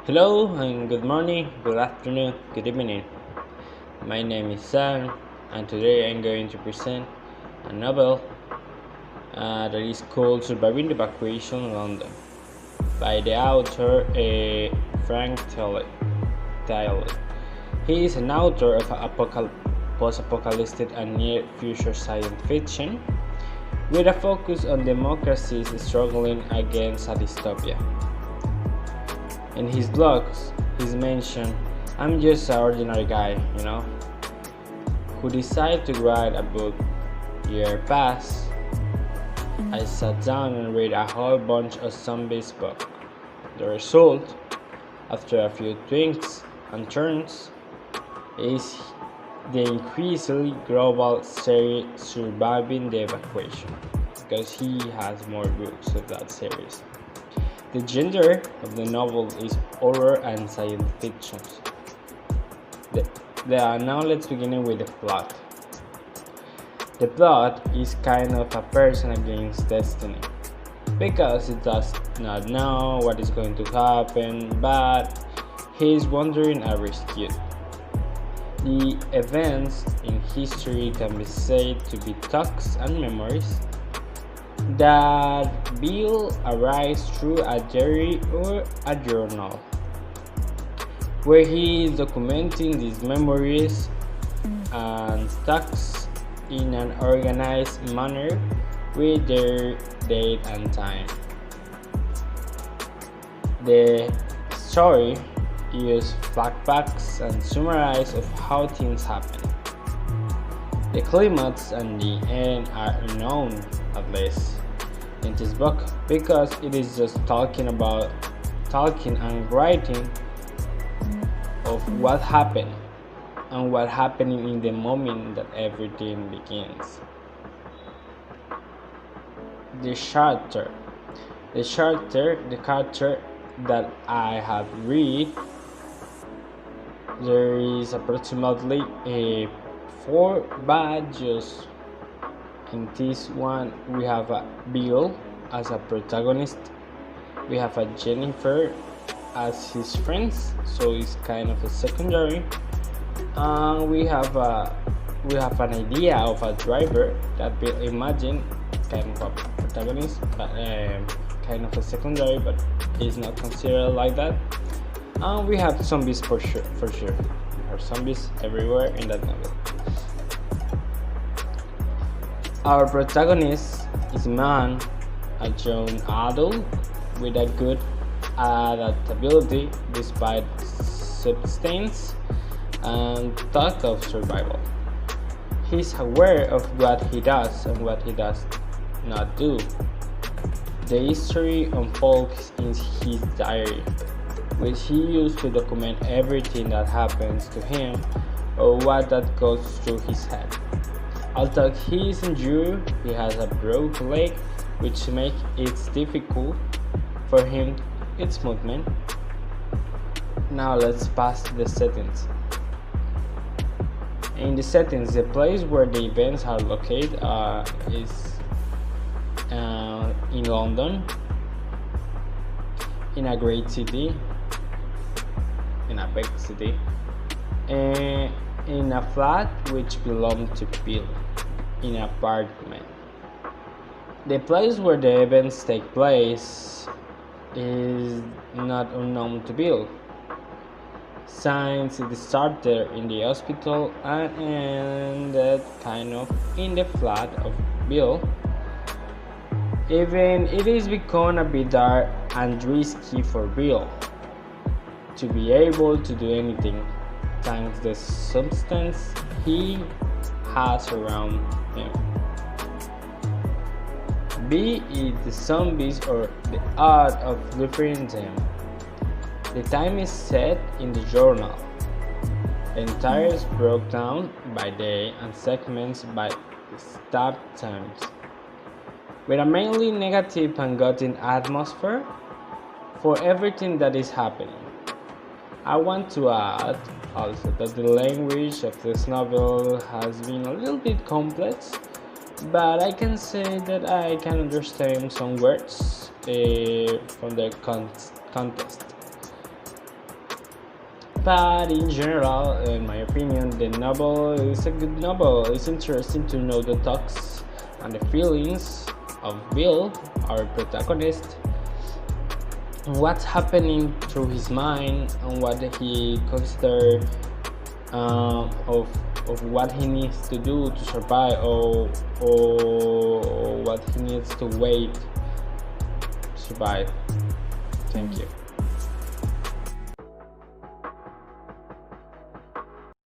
Hello and good morning, good afternoon, good evening. My name is Sam, and today I'm going to present a novel that is called Surviving the Evacuation in London by the author Frank Tayell. He is an author of post-apocalyptic and near-future science fiction with a focus on democracies struggling against a dystopia. In his blogs, he's mentioned, I'm just an ordinary guy, who decided to write a book. Year passed. I sat down and read a whole bunch of zombies book. The result, after a few twists and turns, is the increasingly global series Surviving the Evacuation, because he has more books of that series. The genre of the novel is horror and science fiction. Now let's begin with the plot. The plot is kind of a person against destiny, because it does not know what is going to happen, but he is wandering and rescued. The events in history can be said to be thoughts and memories that will arise through a diary or a journal, where he is documenting these memories and thoughts in an organized manner with their date and time. The story uses flashbacks and summaries of how things happen. The climax and the end are unknown, at least in this book, because it is just talking and writing of what happened and what happened in the moment that everything begins. The character that I have read, there is approximately a 4, but just in this one we have a Bill as a protagonist, we have a Jennifer as his friends, so it's kind of a secondary, and we have an idea of a driver that Bill imagine kind of a protagonist, but kind of a secondary, but is not considered like that. And we have zombies for sure. There are zombies everywhere in that novel. Our protagonist is a man, a young adult with a good adaptability despite substance and thought of survival. He's aware of what he does and what he does not do. The history unfolds in his diary, which he used to document everything that happens to him or what that goes through his head. Although he is injured, he has a broken leg, which makes it difficult for him its movement. Now let's pass the settings. In the settings, the place where the events are located is in London, in a great city, in a big city, and in a flat which belonged to Bill, in an apartment. The place where the events take place is not unknown to Bill, since it started in the hospital and ended kind of in the flat of Bill. Even it is become a bit dark and risky for Bill to be able to do anything, thanks to the substance he has around him, be it the zombies or the art of living them. The time is set in the journal. The entire is broken down by day and segments by stop times, with a mainly negative and gutting atmosphere for everything that is happening. I want to add also that the language of this novel has been a little bit complex, but I can say that I can understand some words from the context. But in general, in my opinion, the novel is a good novel. It's interesting to know the thoughts and the feelings of Bill, our protagonist, and what's happening through his mind and what he considers of what he needs to do to survive, or what he needs to wait to survive. Thank you.